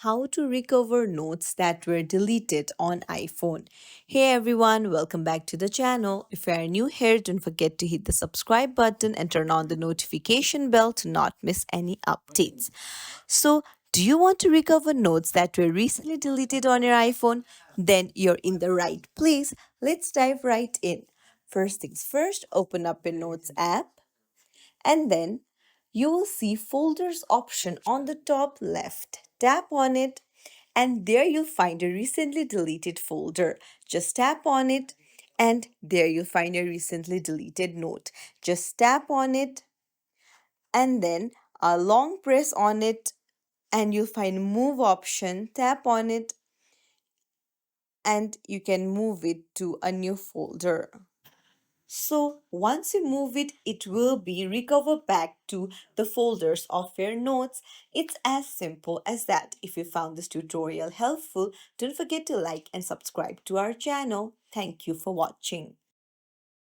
how to recover notes that were deleted on iPhone. Hey everyone, welcome back to the channel. If you are new here, don't forget to hit the subscribe button and turn on the notification bell to not miss any updates. So, do you want to recover notes that were recently deleted on your iPhone? Then you're in the right place. Let's dive right in. First things first, open up your Notes app and then you will see folders option on the top left. Tap on it and there you'll find a recently deleted folder. Just tap on it and there you'll find a recently deleted note. Just tap on it and then a long press on it and you'll find move option. Tap on it and you can move it to a new folder. So once you move it, it will be recovered back to the folders of your notes. It's as simple as that. If you found this tutorial helpful, don't forget to like and subscribe to our channel. Thank you for watching.